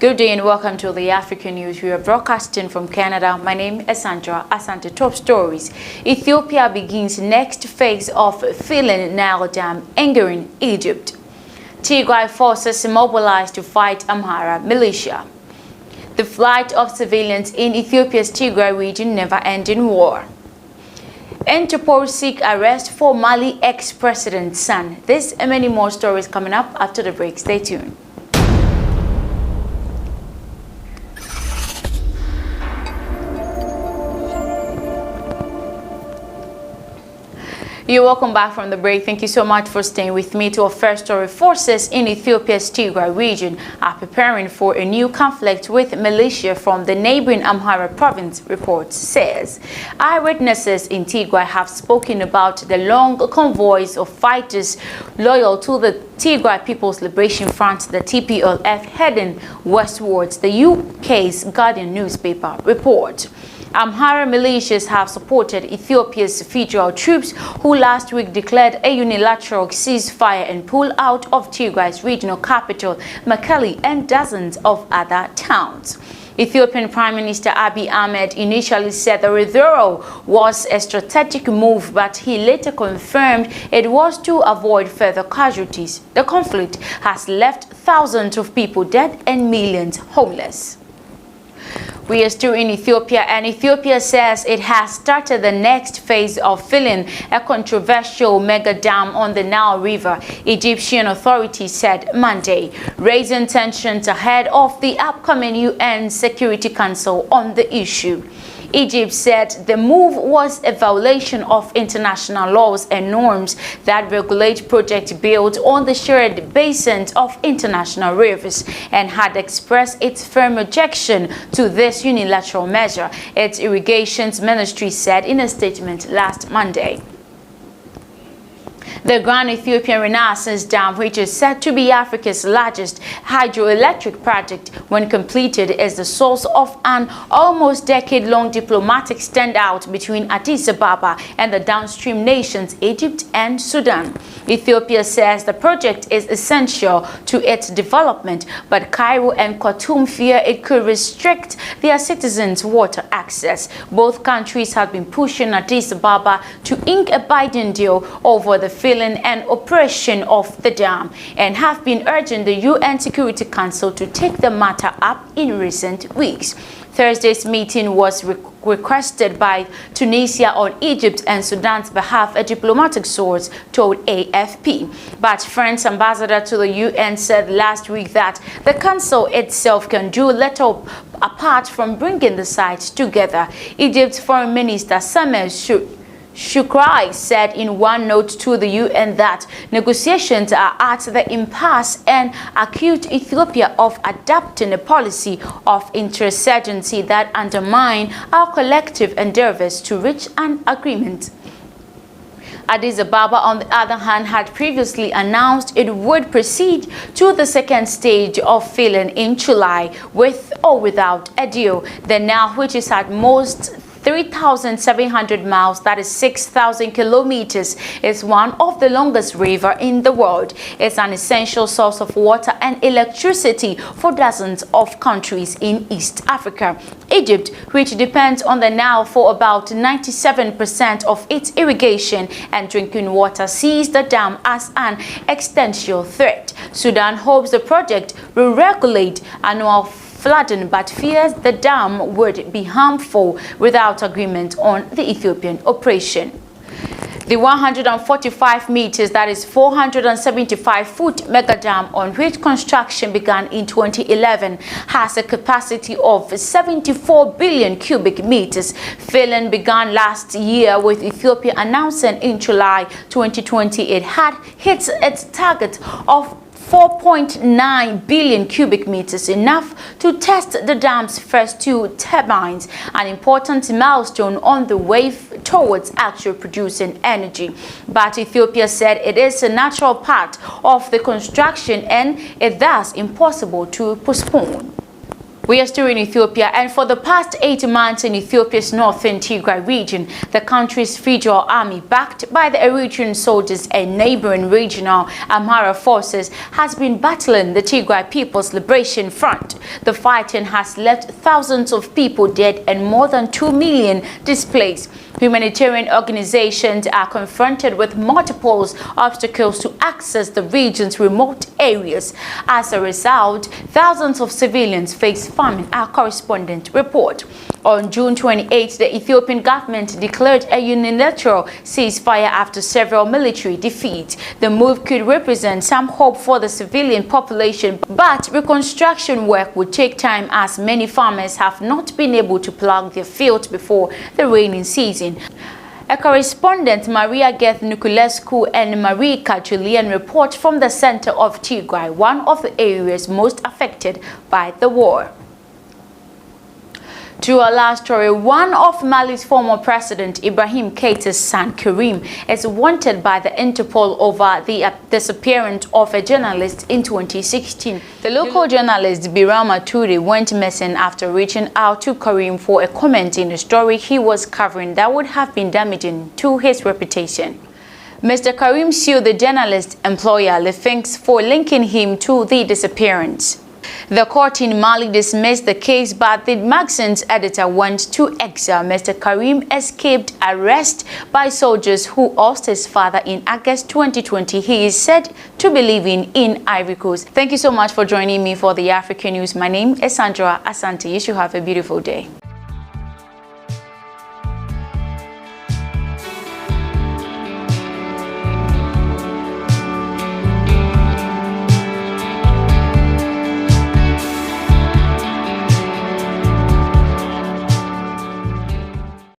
Good day and welcome to the African News. We are broadcasting from Canada. My name is Sandra Asante. Top stories. Ethiopia begins next phase of filling Nile Dam, angering Egypt. Tigray forces mobilized to fight Amhara militia. The flight of civilians in Ethiopia's Tigray region never-ending war. Interpol seek arrest for Mali ex-president's son. This and many more stories coming up after the break. Stay tuned. You're welcome back from the break. Thank you so much for staying with me. To our first story, forces in Ethiopia's Tigray region are preparing for a new conflict with militia from the neighboring Amhara province, report says. Eyewitnesses in Tigray have spoken about the long convoys of fighters loyal to the Tigray People's Liberation Front, the TPLF, heading westwards, the UK's Guardian newspaper report. Amhara militias have supported Ethiopia's federal troops, who last week declared a unilateral ceasefire and pulled out of Tigray's regional capital, Mekelle, and dozens of other towns. Ethiopian Prime Minister Abiy Ahmed initially said the withdrawal was a strategic move, but he later confirmed it was to avoid further casualties. The conflict has left thousands of people dead and millions homeless. We are still in Ethiopia, and Ethiopia says it has started the next phase of filling a controversial mega dam on the Nile River, Egyptian authorities said Monday, raising tensions ahead of the upcoming UN Security Council on the issue. Egypt said the move was a violation of international laws and norms that regulate projects built on the shared basins of international rivers, and had expressed its firm objection to this unilateral measure, its irrigation ministry said in a statement last Monday. The Grand Ethiopian Renaissance Dam, which is said to be Africa's largest hydroelectric project when completed, is the source of an almost decade-long diplomatic standout between Addis Ababa and the downstream nations Egypt and Sudan. Ethiopia says the project is essential to its development, but Cairo and Khartoum fear it could restrict their citizens' water access. Both countries have been pushing Addis Ababa to ink a binding deal over the filling and operation of the dam, and have been urging the UN Security Council to take the matter up in recent weeks. Thursday's meeting was requested by Tunisia on Egypt and Sudan's behalf, a diplomatic source told AFP. But France's ambassador to the UN said last week that the council itself can do little apart from bringing the sides together. Egypt's foreign minister Sameh Shukri said in one note to the UN that negotiations are at the impasse and accused Ethiopia of adopting a policy of intransigency that undermine our collective endeavors to reach an agreement. Addis Ababa, on the other hand, had previously announced it would proceed to the second stage of filling in July, with or without a deal. The Nile, which is at most 3,700 miles, that is 6,000 kilometers, is one of the longest rivers in the world. It's an essential source of water and electricity for dozens of countries in East Africa. Egypt, which depends on the Nile for about 97% of its irrigation and drinking water, sees the dam as an existential threat. Sudan hopes the project will regulate annual flooding, but fears the dam would be harmful without agreement on the Ethiopian operation. The 145 meters, that is 475-foot mega dam, on which construction began in 2011, has a capacity of 74 billion cubic meters. Filling began last year, with Ethiopia announcing in July 2020 it had hit its target of 4.9 billion cubic meters, enough to test the dam's first two turbines, an important milestone on the way towards actually producing energy. But Ethiopia said it is a natural part of the construction and it thus impossible to postpone. We are still in Ethiopia, and for the past 8 months in Ethiopia's northern Tigray region, the country's federal army, backed by the Eritrean soldiers and neighboring regional Amhara forces, has been battling the Tigray People's Liberation Front. The fighting has left thousands of people dead and more than 2 million displaced. Humanitarian organizations are confronted with multiple obstacles to access the region's remote areas. As a result, thousands of civilians face famine, our correspondent report. On June 28, the Ethiopian government declared a unilateral ceasefire after several military defeats. The move could represent some hope for the civilian population, but reconstruction work would take time as many farmers have not been able to plow their fields before the rainy season. A correspondent, Maria Geth Niculescu and Marika Julian, report from the center of Tigray, one of the areas most affected by the war. To our last story, one of Mali's former president, Ibrahim Keita's son, Karim, is wanted by the Interpol over the disappearance of a journalist in 2016. The local journalist, Birama Toure, went missing after reaching out to Karim for a comment in a story he was covering that would have been damaging to his reputation. Mr. Karim sued the journalist's employer, Lefinks, for linking him to the disappearance. The court in Mali dismissed the case, but the magazine's editor went to exile. Mr. Karim escaped arrest by soldiers who asked his father in August 2020. He is said to be living in Ivory Coast. Thank you so much for joining me for the African News. My name is Sandra Asante. You should have a beautiful day.